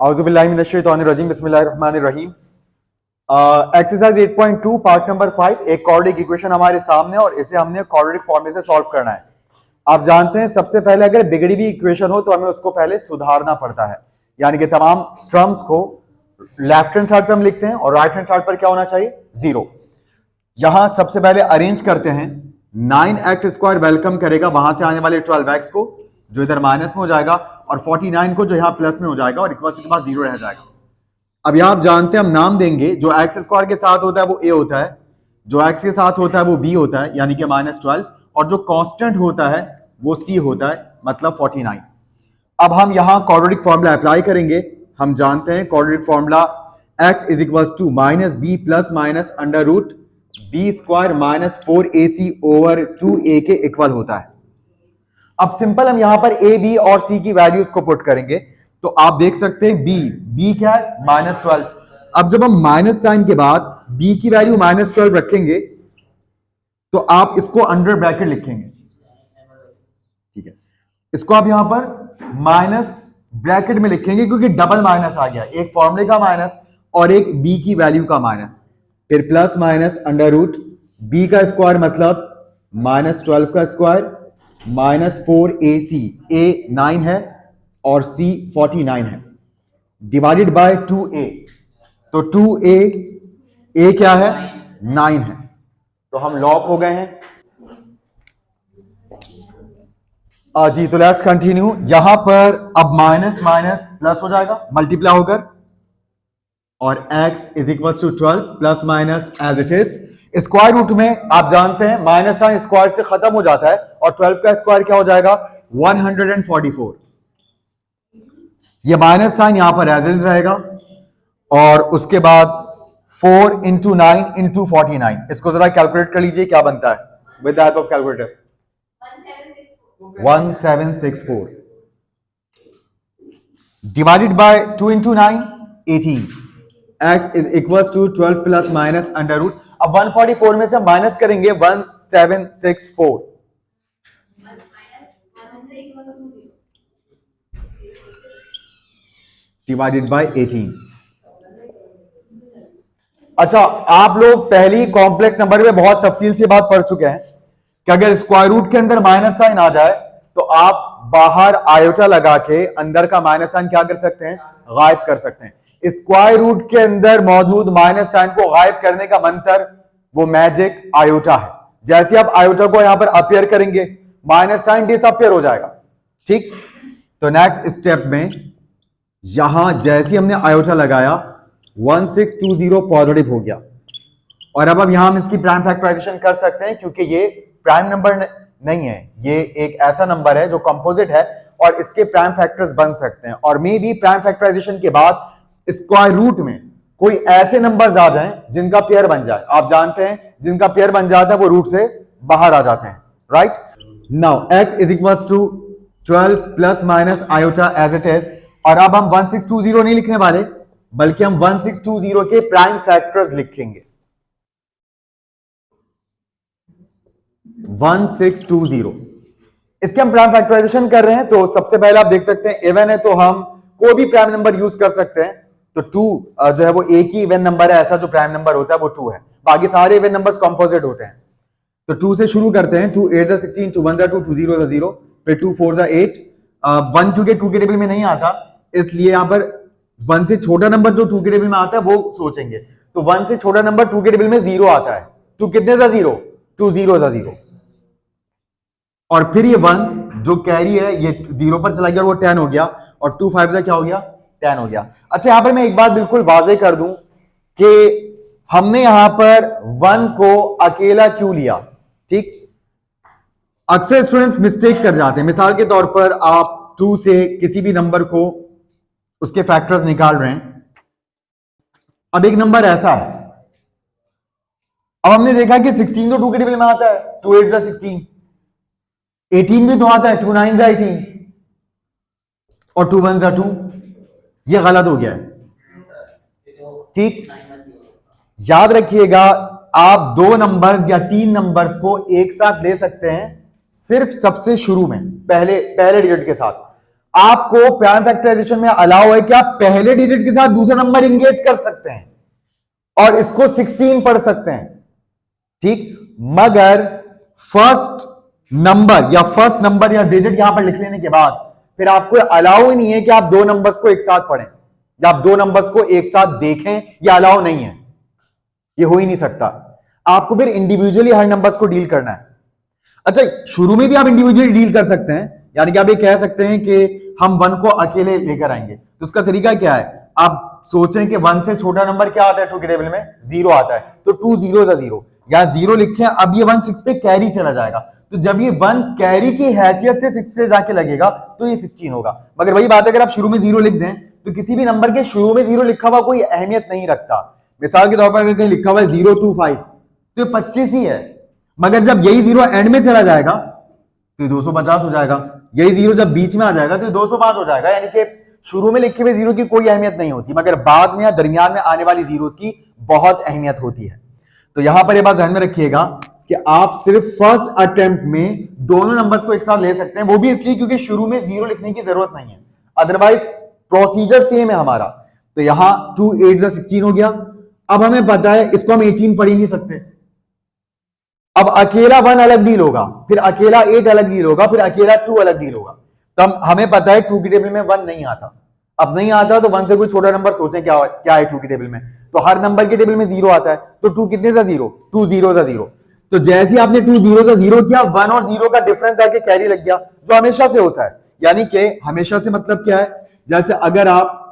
औज़ुबिल्लाहि मिनश्शैतानिर्रजीम बिस्मिल्लाहिर्रहमानिर्रहीम। Exercise 8.2 part number 5, एक quadratic equation हमारे सामने और इसे हमने क्वाड्रेटिक फॉर्मूले से सॉल्व करना है। आप जानते हैं सबसे पहले अगर बिगड़ी हुई इक्वेशन हो तो हमें उसको पहले सुधारना पड़ता है, यानी कि तमाम टर्म्स को लेफ्ट हैंड साइड पर हम लिखते हैं और राइट हैंड साइड पर क्या होना चाहिए, जीरो। यहां सबसे पहले अरेंज करते हैं, 9x² वेलकम करेगा वहां से आने वाले 12x को, जो इधर माइनस में हो जाएगा, और 49 को जो यहां प्लस में हो जाएगा, और इक्वल के पास जीरो रह जाएगा। अब यहां आप जानते हैं हम नाम देंगे, जो x² के साथ होता है वो a होता है, जो x के साथ होता है वो b होता है यानी कि -12, और जो कांस्टेंट होता है वो c होता है, मतलब 49। अब हम यहां क्वाड्रेटिक फॉर्मूला अप्लाई करेंगे। हम जानते हैं quadratic formula x is equal to -b plus minus under root b square minus 4ac over 2a के इक्वल होता है। अब सिंपल हम यहां पर a b और c की वैल्यूज को पुट करेंगे, तो आप देख सकते हैं b क्या है, -12। अब जब हम माइनस साइन के बाद b की वैल्यू -12 रखेंगे तो आप इसको अंडर ब्रैकेट लिखेंगे, ठीक है। इसको आप यहां पर माइनस ब्रैकेट में लिखेंगे क्योंकि डबल माइनस आ गया, एक फॉर्मूले का माइनस और एक b की वैल्यू का माइनस, फिर plus minus under root b का स्क्वायर मतलब -12 का स्क्वायर माइनस 4ac, a 9 है और c 49 है, डिवाइडेड बाय 2a। तो 2a, a क्या है, 9 है, तो हम लॉक हो गए हैं। जी तो लेट्स कंटिन्यू। यहां पर अब माइनस माइनस प्लस हो जाएगा, मल्टीप्लाई होकर, और x is equal to 12 plus minus as it is. Square root में आप जानते हैं माइनस साइन स्क्वायर से खत्म हो जाता है, और 12 का स्क्वायर क्या हो जाएगा, 144। ये माइनस साइन यहां पर एज इट इज रहेगा, और उसके बाद 4 इंटू 9 इंटू 49। इसको जरा कैलकुलेट कर लीजिए क्या बनता है with the help of calculator. 1764 divided by 2 into 9 18। x is equal to 12 plus minus under root. अब 144 में से माइनस करेंगे 1764, डिवाइडेड बाय 18। अच्छा, आप लोग पहली कॉम्प्लेक्स नंबर में बहुत तफसील से बात पढ़ चुके हैं कि अगर स्क्वायर रूट के अंदर माइनस साइन आ जाए तो आप बाहर आयोटा लगा के अंदर का माइनस साइन क्या कर सकते हैं, गायब कर सकते हैं। स्क्वायर रूट के अंदर मौजूद माइनस साइन को गायब करने का मंत्र वो मैजिक आयोटा है। जैसे आप आयोटा को यहां पर अपियर करेंगे, माइनस साइन डिसअपियर हो जाएगा, ठीक। तो नेक्स्ट स्टेप में यहां जैसे हमने आयोटा लगाया 1620 पॉजिटिव हो गया, और अब यहां हम इसकी प्राइम फैक्टराइजेशन कर सकते हैं क्योंकि ये प्राइम नंबर नहीं है, ये एक ऐसा नंबर है जो कंपोजिट है और इसके प्राइम फैक्टर्स बन सकते हैं। और मे बी प्राइम फैक्टराइजेशन के बाद स्क्वायर रूट में कोई ऐसे नंबर्स आ जाएं जिनका पेयर बन जाए। आप जानते हैं जिनका पेयर बन जाता है वो रूट से बाहर आ जाते हैं, right. Now x is equal to 12 plus minus iota as it is, और अब हम 1620 नहीं लिखने वाले बल्कि हम 1620 के प्राइम फैक्टर्स लिखेंगे। 1620 इसके हम प्राइम फैक्टराइजेशन कर रहे हैं, तो सबसे पहले आप देख सकते हैं इवन है तो हम कोई भी प्राइम नंबर यूज कर सकते हैं। तो 2 जो है वो एक ही इवन नंबर है, ऐसा जो प्राइम नंबर होता है वो 2 है, बाकी सारे इवन नंबर्स कंपोजिट होते हैं। तो 2 से शुरू करते हैं, 2 8 16, 2 1 2, 2 0 0, फिर 2 4 8। 1 क्योंकि 2 के टेबल में नहीं आता, इसलिए यहां पर 1 से छोटा नंबर जो 2 के टेबल में आता है वो सोचेंगे। तो 1 से छोटा नंबर 2 के टेबल में 0 आता है, 2 कितने सा 0, 2 0 सा 0, और फिर ये 1 जो कैरी है ये 0 पर चला गया और वो 10 हो गया, और 2 5 से क्या हो गया, 10 हो गया। अच्छा, यहां पर मैं एक बात बिल्कुल वाजे कर दूं कि हमने यहां पर 1 को अकेला क्यों लिया, ठीक। अक्सर स्टूडेंट्स मिस्टेक कर जाते हैं, मिसाल के तौर पर आप 2 से किसी भी नंबर को उसके फैक्टर्स निकाल रहे हैं। अब एक नंबर ऐसा है, अब हमने देखा कि 16 तो 2 के टेबल में आता है, 2 8 जा 16, 18 भी तो आता है, 2 9 जा 18, और 2 1 जा 2। ये गलत हो गया है, ठीक। याद रखिएगा, आप 2 नंबर्स या 3 नंबर्स को एक साथ ले सकते हैं सिर्फ सबसे शुरू में पहले डिजिट के साथ। आपको प्राइम फैक्टराइजेशन में अलाउ है कि आप पहले डिजिट के साथ दूसरा नंबर इंगेज कर सकते हैं और इसको 16 पढ़ सकते हैं, ठीक। मगर फर्स्ट नंबर या डिजिट यहां पर लिख लेने के बाद फिर आपको अलाउ ही नहीं है कि आप दो नंबर्स को एक साथ पढ़ें या आप दो नंबर्स को एक साथ देखें, यह अलाउ नहीं है, यह हो ही नहीं सकता। आपको फिर इंडिविजुअली हर नंबर्स को डील करना है। अच्छा, शुरू में भी आप इंडिविजुअली डील कर सकते हैं, यानी कि आप ये कह सकते हैं कि हम 1 को अकेले लेकर आएंगे। तो उसका तरीका क्या है, आप सोचें कि 1 से छोटा नंबर क्या आता है 2 के टेबल में, 0 आता है, तो 2 0 0 या 0 लिखे, अब ये 1 6 पे कैरी चला जाएगा, तो जब ये 1 कैरी की हैसियत से 6 पे जाके लगेगा तो ये 16 होगा। मगर वही बात है, अगर आप शुरू में 0 लिख दें तो किसी भी नंबर के शुरू में 0 लिखा हुआ कोई अहमियत नहीं रखता। मिसाल के तौर पर अगर कहीं लिखा हुआ है 025 तो ये 25 ही है, मगर जब यही 0 एंड में चला जाएगा तो ये 250 हो जाएगा, यही 0 जब बीच में आ जाएगा तो ये 205 हो जाएगा। यानी कि शुरू में लिखे हुए 0 की कोई अहमियत नहीं होती, मगर बाद में या दरमियान में आने वाली जीरोस की बहुत अहमियत होती है। तो यहां पर यह बात ध्यान में रखिएगा कि आप सिर्फ फर्स्ट अटेम्प्ट में दोनों नंबर्स को एक साथ ले सकते हैं, वो भी इसलिए क्योंकि शुरू में 0 लिखने की जरूरत नहीं है, अदरवाइज प्रोसीजर सेम है हमारा। तो यहां 2 8 16 हो गया। अब हमें पता है इसको हम 18 पढ़ ही नहीं सकते, अब अकेला 1 अलग डील होगा, फिर अकेला 8 अलग डील होगा, फिर अकेला 2 अलग डील होगा। तो हमें पता है 2 की टेबल में 1 नहीं आता, अब नहीं आता तो 1 से कोई छोटा नंबर सोचें क्या है 2 की टेबल में, तो हर नंबर की टेबल में 0 आता है, तो 2 कितने सा 0, 2 0 सा 0। तो जैसे ही आपने 2 0 सा 0 किया, 1 और 0 का डिफरेंस आके कैरी लग गया, जो हमेशा से होता है। यानी कि हमेशा से मतलब क्या है, जैसे अगर आप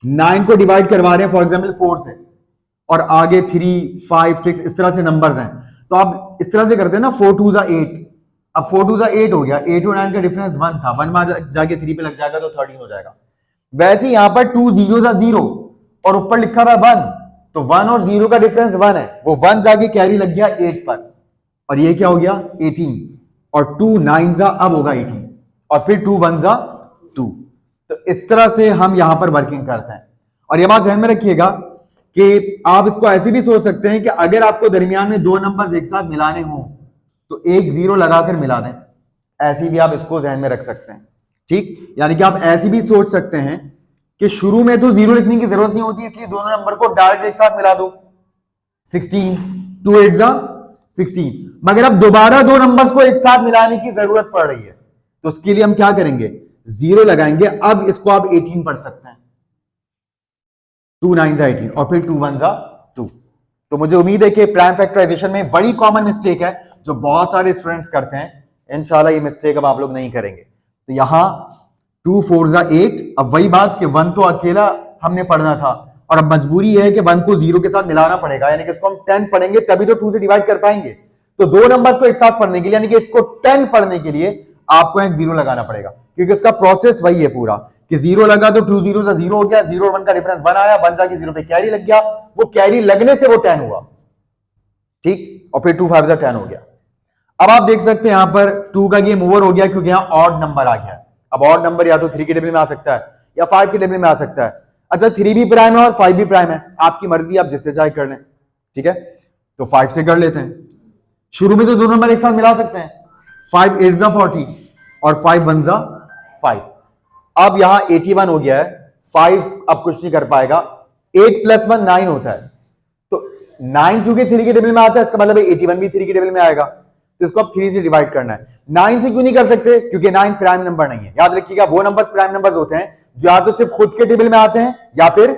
9 को डिवाइड करवा रहे हैं फॉर एग्जाम्पल 4 से, और आगे 3 5 6 इस तरह से नंबर्स हैं, तो आप इस तरह से करते हैं ना, 4 2 सा 8, अब 4 2 सा 8 हो गया, 8 और 9 का डिफरेंस 1 था, 1 में जाके 3 पे लग जाएगा तो 13 हो जाएगा। वैसे यहां पर 2 0 सा 0 और ऊपर लिखा हुआ 1, तो 1 और 0 का डिफरेंस 1 है, वो 1 जाके कैरी लग गया 8 पर, और ये क्या हो गया 18, और 2 9 सा अब होगा 18, और फिर 2 1 सा 2। तो इस तरह से हम यहां पर वर्किंग करते हैं। और यह बात ध्यान में रखिएगा कि आप इसको ऐसे भी सोच सकते हैं कि अगर आपको दरमियान में दो नंबर्स एक साथ मिलाने हो तो एक 0 लगाकर मिला दें, ऐसी भी आप इसको ध्यान में रख सकते हैं, ठीक। यानी कि आप ऐसी भी सोच सकते हैं कि शुरू में तो 0 लिखने की जरूरत नहीं होती, इसलिए दोनों नंबर को डायरेक्ट एक साथ मिला दो, 16 2 8 जा 16। मगर अब दोबारा दो नंबर्स को एक साथ मिलाने की जरूरत पड़ रही है, तो उसके लिए हम क्या करेंगे, 0 लगाएंगे। अब इसको आप 18 पढ़ सकते हैं, 2 9 जा 18 और फिर 2 1 जा 2। तो मुझे उम्मीद है कि प्राइम फैक्टराइजेशन में बड़ी कॉमन मिस्टेक है जो बहुत सारे स्टूडेंट्स करते हैं, इंशाल्लाह ये मिस्टेक अब आप लोग नहीं करेंगे। तो यहां 2 4 जा 8, अब वही बात कि 1 तो अकेला हमने पढ़ना था, और अब मजबूरी है कि 1 को 0 के साथ मिलाना पड़ेगा, यानी कि इसको हम 10 पढ़ेंगे तभी तो 2 से डिवाइड कर पाएंगे। तो दो नंबर्स को एक साथ पढ़ने के लिए, यानी कि इसको 10 पढ़ने के लिए आपको एक 0 लगाना पड़ेगा, क्योंकि इसका प्रोसेस वही है पूरा कि 0 लगा तो 2 0 सा 0 हो गया, 0 और 1 का डिफरेंस 1 आया, 1 जाके 0 पे कैरी लग गया, वो कैरी लगने से वो 10 हुआ, ठीक, और फिर 2 5 जा 10 हो गया। अब आप देख सकते हैं यहां पर 2 का गेम ओवर हो गया क्योंकि यहां ऑड नंबर आ गया। अब ऑड नंबर या तो 3 के टेबल में आ सकता है या 5 के टेबल में आ सकता है। अच्छा, 3 भी प्राइम है और 5 भी प्राइम है, आपकी मर्जी, आप जिससे चाहे कर लें, ठीक है। तो 5 से कर लेते हैं। शुरू में तो दो नंबर एक साथ मिला सकते हैं, 5 8 जा 40 और 5 1 जा 5। अब यहां 81 हो गया है, 5 अब कुछ नहीं कर पाएगा, 8 + 1 9 होता है, तो 9 क्योंकि 3 के टेबल में आता है, इसका मतलब है 81 भी 3 के टेबल में आएगा, तो इसको अब 3 से डिवाइड करना है। 9 से क्यों नहीं कर सकते, क्योंकि 9 प्राइम नंबर नहीं है। याद रखिएगा, वो नंबर्स प्राइम नंबर्स होते हैं जो या तो सिर्फ खुद के टेबल में आते हैं या फिर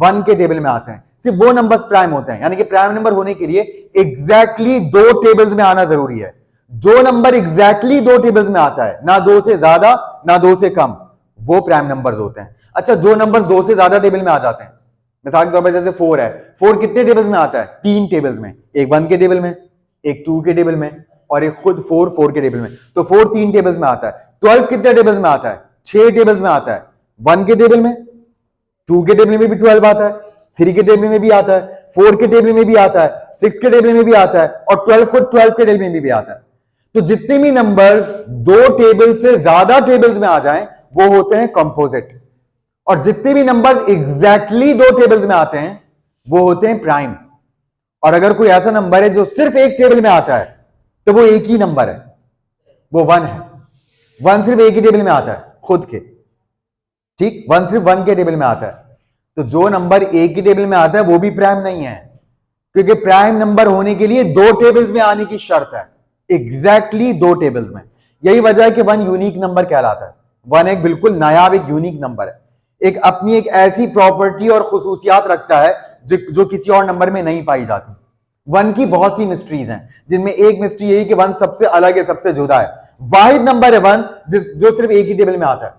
1 के टेबल में आते हैं, सिर्फ वो नंबर्स प्राइम होते हैं। यानी कि प्राइम नंबर होने के लिए एग्जैक्टली 2 टेबल्स में आना जरूरी है। जो नंबर एग्जैक्टली 2 टेबल्स में आता है, ना 2 से ज्यादा ना 2 से कम, वो प्राइम नंबर्स होते हैं। अच्छा, जो नंबर 2 से ज्यादा टेबल में आ जाते हैं, मिसाल के तौर पर जैसे 4 है, 4 कितने टेबल्स में आता है, 3 टेबल्स में, एक 1 के टेबल में, एक 2 के टेबल में, और एक खुद 4 के टेबल में, तो 4 3 टेबल्स में आता है। 12 कितने टेबल्स में आता है, 6 टेबल्स में आता है, 1 के टेबल में, 2 के टेबल में भी 12 आता है, 3 के टेबल में भी आता है, 4 के टेबल में भी आता है, 6 के टेबल में भी आता है, और 12 खुद 12 के टेबल में भी आता है। तो जितने भी नंबर्स 2 टेबल से ज्यादा टेबल्स में आ जाएं वो होते हैं कंपोजिट, और जितने भी नंबर्स एग्जैक्टली 2 टेबल्स में आते हैं वो होते हैं प्राइम। और अगर कोई ऐसा नंबर है जो सिर्फ एक टेबल में आता है तो वो एक ही नंबर है, वो 1 है। 1 सिर्फ एक ही टेबल में आता है खुद के, ठीक, वन सिर्फ वन के टेबल में आता है, तो जो नंबर एक के टेबल में आता है वो भी प्राइम नहीं है, क्योंकि प्राइम नंबर होने के लिए दो टेबल्स में आने की शर्त है, एग्जैक्टली दो टेबल्स में। यही वजह है कि वन यूनिक नंबर कहलाता है। वन एक बिल्कुल नायाब एक यूनिक नंबर है, एक अपनी एक ऐसी प्रॉपर्टी और खुसूसियात रखता है जो किसी और नंबर में नहीं पाई जाती। वन की बहुत सी मिस्ट्रीज हैं, जिनमें एक मिस्ट्री यही कि वन सबसे अलग है, सबसे जुदा है, वाहिद नंबर है वन जो सिर्फ एक ही टेबल में आता है।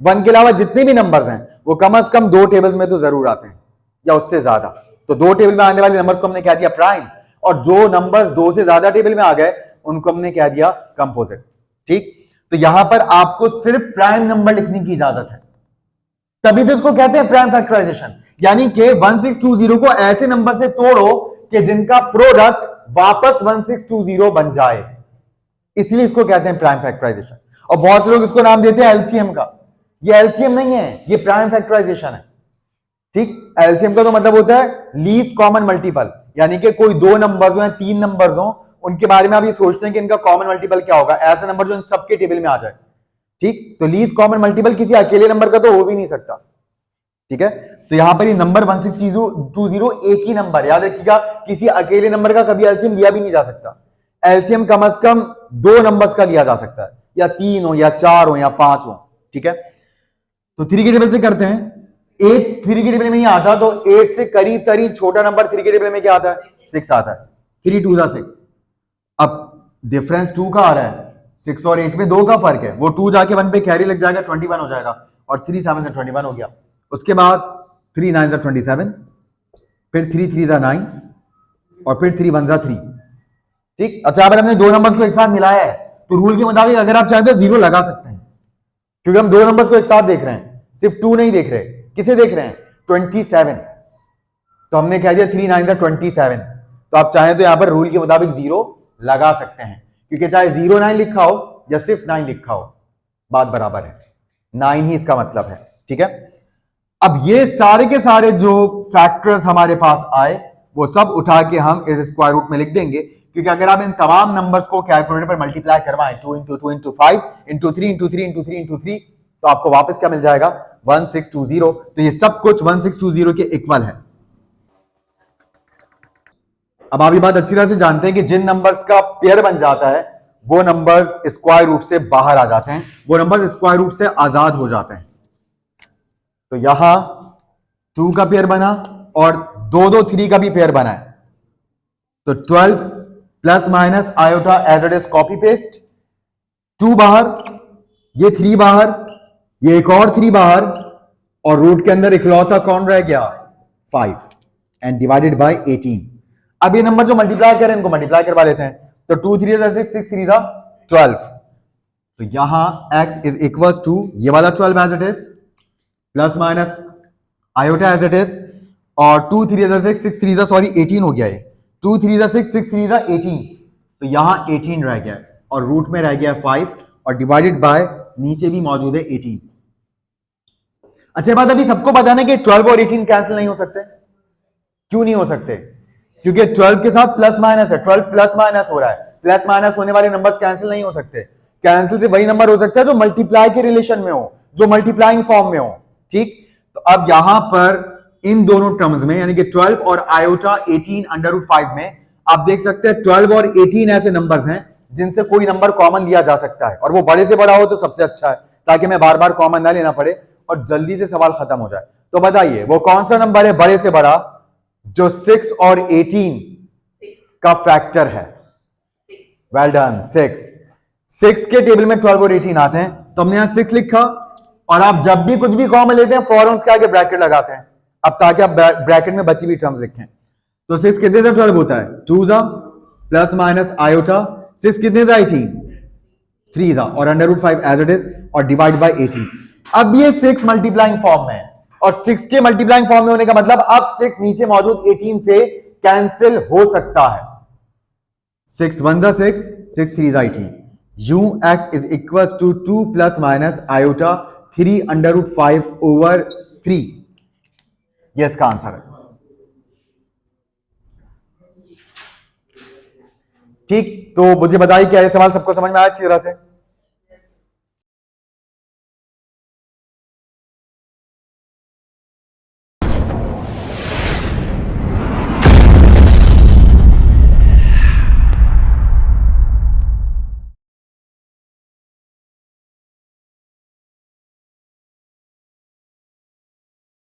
वन के अलावा जितने भी नंबर्स हैं वो कम से कम दो टेबल्स में तो जरूर आते हैं या उससे ज्यादा। तो दो टेबल में आने वाले नंबर्स को हमने कह दिया प्राइम, और जो नंबर्स दो से ज्यादा टेबल में आ गए उनको हमने कह दिया कंपोजिट। ठीक, तो यहां पर आपको सिर्फ प्राइम नंबर लिखने की इजाजत है, तभी तो इसको कहते हैं प्राइम फैक्टराइजेशन। यानी कि 1620 को ऐसे नंबर से तोड़ो कि जिनका प्रोडक्ट वापस 1620 बन जाए, इसलिए इसको कहते हैं प्राइम फैक्टराइजेशन। और बहुत से लोग इसको नाम देते हैं एलसीएम का। ये एलसीएम नहीं है, ये प्राइम फैक्टराइजेशन है। ठीक, एलसीएम का तो मतलब होता है लीस्ट कॉमन मल्टीपल, यानी कि कोई दो नंबर्स हो या तीन नंबर्स हो, उनके बारे में आप ये सोचते हैं कि इनका कॉमन मल्टीपल क्या होगा, ऐसा नंबर जो इन सबके टेबल में आ जाए। ठीक, तो लीस्ट कॉमन मल्टीपल किसी अकेले नंबर का तो हो भी नहीं सकता। ठीक है, तो यहां पर ये नंबर 1620 एक ही नंबर, याद रखिएगा, किसी अकेले नंबर का कभी एलसीएम लिया भी नहीं जा सकता। एलसीएम कम से कम दो नंबर्स का लिया जा सकता है, या तीन हो या चार हो या पांच हो। ठीक है, तो थ्री के टेबल से करते हैं। 8 थ्री के टेबल में नहीं आता, तो 8 से करीब करीब छोटा नंबर थ्री के टेबल में क्या आता है, 6 आता है। 3 2 6। अब डिफरेंस 2 का आ रहा है, 6 और 8 में 2 का फर्क है, वो 2 जाके 1 पे कैरी लग जाएगा, 21 हो जाएगा, और 3 7 से 21 हो गया। उसके बाद 3 9 से 27, फिर 3 3 जा 9, और फिर 3 1 जा 3। ठीक, अच्छा अगर हमने दो नंबर्स को एक साथ मिलाया है तो रूल के मुताबिक अगर आप चाहें तो जीरो लगा सकते हैं, क्योंकि हम दो नंबर्स को एक साथ देख रहे हैं, सिर्फ 2 नहीं देख रहे। किसे देख रहे हैं, 27। तो हमने कह दिया 3 9 जा 27, तो आप चाहें तो यहां पर रूल के मुताबिक जीरो लगा सकते हैं, क्योंकि चाहे 0 9 लिखा हो या सिर्फ 9 लिखा हो, बात बराबर है, 9 ही इसका मतलब है। ठीक है, अब ये सारे के सारे जो फैक्टर्स हमारे पास आए वो सब उठा के हम इस स्क्वायर रूट में लिख देंगे, क्योंकि अगर आप इन तमाम नंबर्स को कैलकुलेटर पर मल्टीप्लाई करवाएं 2 into 2 into 5 into 3 into 3 into 3 into 3, तो आपको वापस क्या मिल जाएगा, 1620। तो ये सब कुछ 1620 के इक्वल है। अब आप ये बात अच्छी तरह से जानते हैं कि जिन नंबर्स का पेयर बन जाता है वो नंबर्स स्क्वायर रूट से बाहर आ जाते हैं, वो नंबर्स स्क्वायर रूट से आजाद हो जाते हैं। तो यहां 2 का पेयर बना और 2 2 3 का भी पेयर बना है, तो 12 plus minus iota as it is copy paste, 2 बाहर, ये 3 बाहर, ये एक और 3 बाहर, और रूट के अंदर इकलौता कौन रह गया, 5, एंड डिवाइडेड बाय 18। अब ये नंबर जो मल्टीप्लाई करें इनको मल्टीप्लाई करवा लेते हैं, तो 2 3 6 6 3 12, तो यहां x इज इक्वल टू ये वाला 12 as it is plus minus iota as it is, और 2 3 6 6 3 सॉरी 18 हो गया, है 2 3 6 6 3 18, तो यहां 18 रह गया और रूट में रह गया 5, और डिवाइडेड बाय नीचे भी मौजूद है 18। अच्छा बात, अभी सबको पता है कि 12 और 18 कैंसिल नहीं हो सकते। क्यों नहीं हो सकते, क्योंकि 12 के साथ प्लस माइनस है, 12 प्लस माइनस हो रहा है, प्लस माइनस होने वाले नंबर्स कैंसिल नहीं हो सकते। कैंसिल से वही नंबर हो सकता है जो मल्टीप्लाई के रिलेशन में हो, जो मल्टीप्लाइंग फॉर्म में हो। ठीक, तो अब यहां पर इन दोनों टर्म्स में यानी कि 12 और आयोटा 18 अंडर रूट 5 में आप देख सकते हैं 12 और 18 ऐसे नंबर्स हैं जिनसे कोई नंबर कॉमन लिया जा सकता है, और वो बड़े से बड़ा हो तो सबसे अच्छा है, ताकि मैं बार बार कॉमन ना लेना पड़े और जल्दी से सवाल खत्म हो जाए। तो बताइए वो कौन सा नंबर है बड़े से बड़ा जो 6 और 18 का फैक्टर है। वेल डन, 6 के टेबल में 12 और 18 आते हैं, तो हमने यहां 6 लिखा, और आप जब भी कुछ भी कॉमन लेते हैं फौरन उसके आगे ब्रैकेट लगाते हैं, अब ताकि आप ब्रैकेट में बची हुई टर्म्स लिखें। तो 6 कितने से 12 होता है, 2 जा प्लस माइनस आयोटा, 6 कितने से 18, 3 जा, और under root 5 as it is, और डिवाइड बाय 18। अब ये 6 मल्टीप्लाइंग फॉर्म में है, और 6 के मल्टीप्लाइंग फॉर्म में होने का मतलब अब 6 नीचे मौजूद 18 से कैंसिल हो सकता है। 6 1 जा 6, 6 3 जा 18, you x is equal to 2 plus minus iota 3 under root 5 over 3, ये इसका आंसर है। ठीक, तो मुझे बताइए क्या ये सवाल सबको समझ में आया अच्छी तरह से।